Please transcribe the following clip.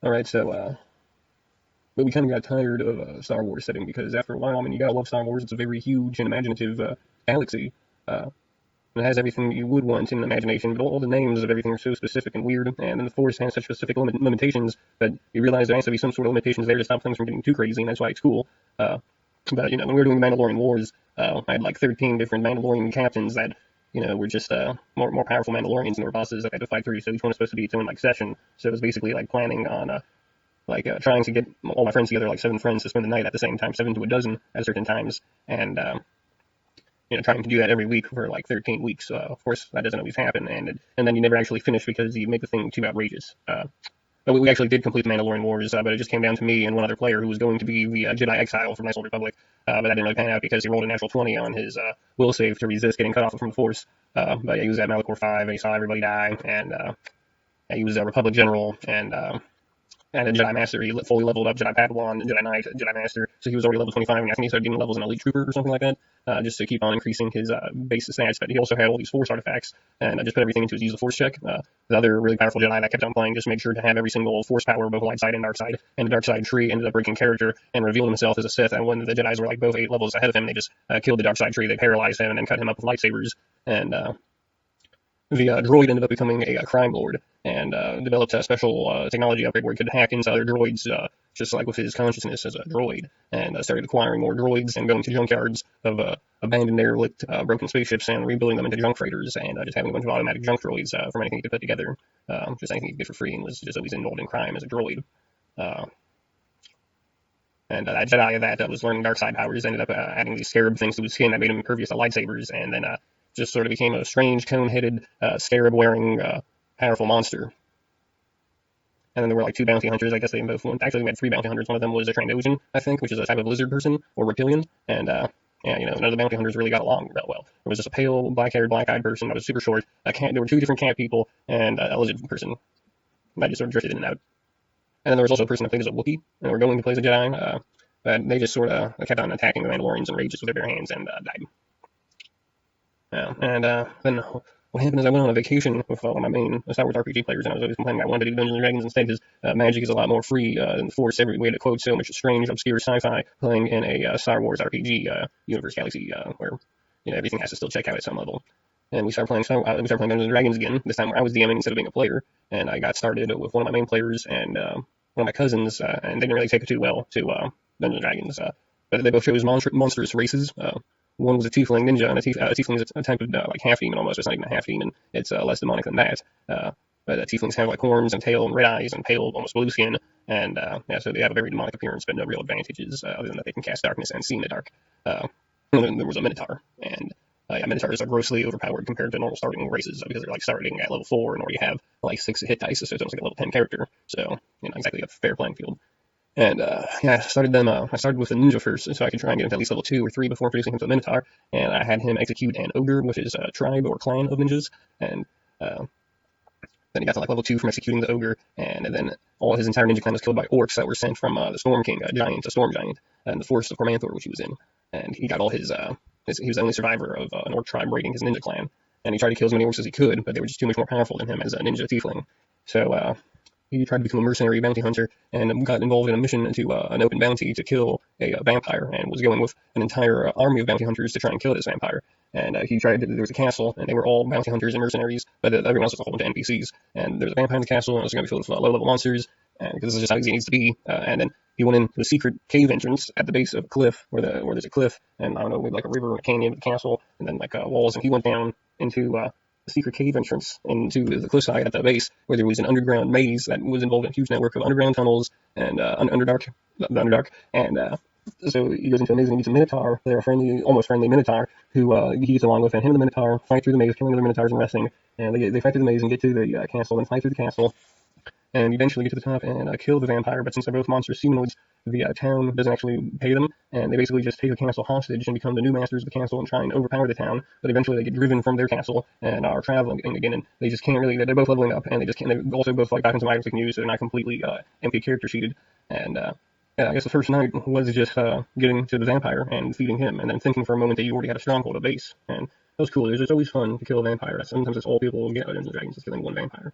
Alright, but we kind of got tired of Star Wars setting because after a while, I mean, you gotta love Star Wars. It's a very huge and imaginative galaxy. Uh, it has everything you would want in imagination, but all the names of everything are so specific and weird, and then the Force has such specific limitations that you realize there has to be some sort of limitations there to stop things from getting too crazy, and that's why it's cool. But, when we were doing the Mandalorian Wars, I had like 13 different Mandalorian captains that, were just more powerful Mandalorians, and there were bosses that I had to fight through, so each one was supposed to be its own like session. So it was basically like planning on trying to get all my friends together, like 7 friends, to spend the night at the same time, 7 to a dozen at certain times, and trying to do that every week for like 13 weeks. Of course, that doesn't always happen, and then you never actually finish because you make the thing too outrageous. But we actually did complete the Mandalorian Wars, but it just came down to me and one other player who was going to be the Jedi Exile from Knights of the Republic, but that didn't really pan out because he rolled a natural 20 on his will save to resist getting cut off from the Force. But yeah, he was at Malachor 5, and he saw everybody die, and he was a Republic general, and a Jedi Master. He fully leveled up Jedi Padawan, Jedi Knight, Jedi Master. So he was already level 25, and I think he started getting levels in Elite Trooper or something like that, just to keep on increasing his base stats. But he also had all these Force artifacts, and I just put everything into his Use the Force check. The other really powerful Jedi that kept on playing just made sure to have every single Force power, both light side and dark side. And the dark side tree ended up breaking character and revealing himself as a Sith. And when the Jedi's were like both 8 levels ahead of him, they just killed the dark side tree. They paralyzed him and then cut him up with lightsabers. And the droid ended up becoming a crime lord and developed a special technology upgrade where he could hack into other droids, just like with his consciousness as a droid, and started acquiring more droids and going to junkyards of abandoned, derelict, broken spaceships and rebuilding them into junk freighters, and just having a bunch of automatic junk droids from anything he could put together, just anything he could get for free, and was just always involved in crime as a droid. And that Jedi that was learning dark side powers ended up adding these scarab things to his skin that made him impervious to lightsabers, and then just sort of became a strange, cone-headed, scarab-wearing, powerful monster. And then there were like 2 bounty hunters. I guess they both went. Actually, we had 3 bounty hunters. One of them was a Trandoshan, I think, which is a type of lizard person or reptilian. And yeah, none of the bounty hunters really got along that well. There was just a pale, black-haired, black-eyed person that was super short. There were 2 different cat people and a lizard person. That just sort of drifted in and out. And then there was also a person that played as a Wookiee, and were going to play as a Jedi. But they just sort of kept on attacking the Mandalorians and rages with their bare hands and died. And then what happened is I went on a vacation with one of my main Star Wars RPG players, and I was always complaining I wanted to do Dungeons & Dragons instead because magic is a lot more free than the Force. Every way to quote so much strange, obscure sci-fi playing in a Star Wars RPG universe galaxy where everything has to still check out at some level. And we started playing Dungeons & Dragons again, this time where I was DMing instead of being a player. And I got started with one of my main players and one of my cousins, and they didn't really take it too well to Dungeons & Dragons. But they both chose monstrous races. One was a tiefling ninja, and a tiefling is a type of like half demon almost. It's not even a half demon. It's less demonic than that. But tieflings have like horns and tail and red eyes and pale, almost blue skin, and yeah, so they have a very demonic appearance, but no real advantages other than that they can cast darkness and see in the dark. And then there was a minotaur, and yeah, minotaurs are grossly overpowered compared to normal starting races because they're like starting at level 4 and already have like 6 hit dice, so it's almost like a level 10 character. So exactly a fair playing field. And yeah, I started with the ninja first, so I could try and get him to at least level 2 or 3 before introducing him to the Minotaur. And I had him execute an ogre with his tribe or clan of ninjas, and then he got to like level 2 from executing the ogre. And then all his entire ninja clan was killed by orcs that were sent from the Storm King, a storm giant, and the Forest of Cormanthor, which he was in. And he got all his he was the only survivor of an orc tribe raiding his ninja clan. And he tried to kill as many orcs as he could, but they were just too much more powerful than him as a ninja tiefling. So he tried to become a mercenary bounty hunter and got involved in a mission to an open bounty to kill a vampire, and was going with an entire army of bounty hunters to try and kill this vampire. And there was a castle, and they were all bounty hunters and mercenaries, but everyone else was a whole bunch of NPCs. And there's a vampire in the castle, and it was going to be filled with low-level monsters, because this is just how easy it needs to be. And then he went into a secret cave entrance at the base of a cliff, where there's a cliff, and I don't know, maybe like a river and a canyon of the castle, and then like walls, and he went down into a secret cave entrance into the cliffside at the base, where there was an underground maze that was involved in a huge network of underground tunnels and Underdark, and so he goes into a maze and meets a Minotaur. They're a friendly, almost friendly Minotaur who he gets along with, and him and the Minotaur fight through the maze, killing other Minotaurs and resting, and they fight through the maze and get to the castle and fight through the castle, and eventually get to the top and kill the vampire. But since they're both monstrous humanoids, the town doesn't actually pay them, and they basically just take the castle hostage and become the new masters of the castle and try and overpower the town. But eventually they get driven from their castle and are traveling again, and they just can't really. They're both leveling up, and they just can't. They also both like got some items they can use, so they're not completely empty character sheeted. And yeah, I guess the first night was just getting to the vampire and defeating him, and then thinking for a moment that you already had a stronghold, a base, and that was cool. It's always fun to kill a vampire. Sometimes it's all people get out of Dungeons & Dragons, is killing one vampire.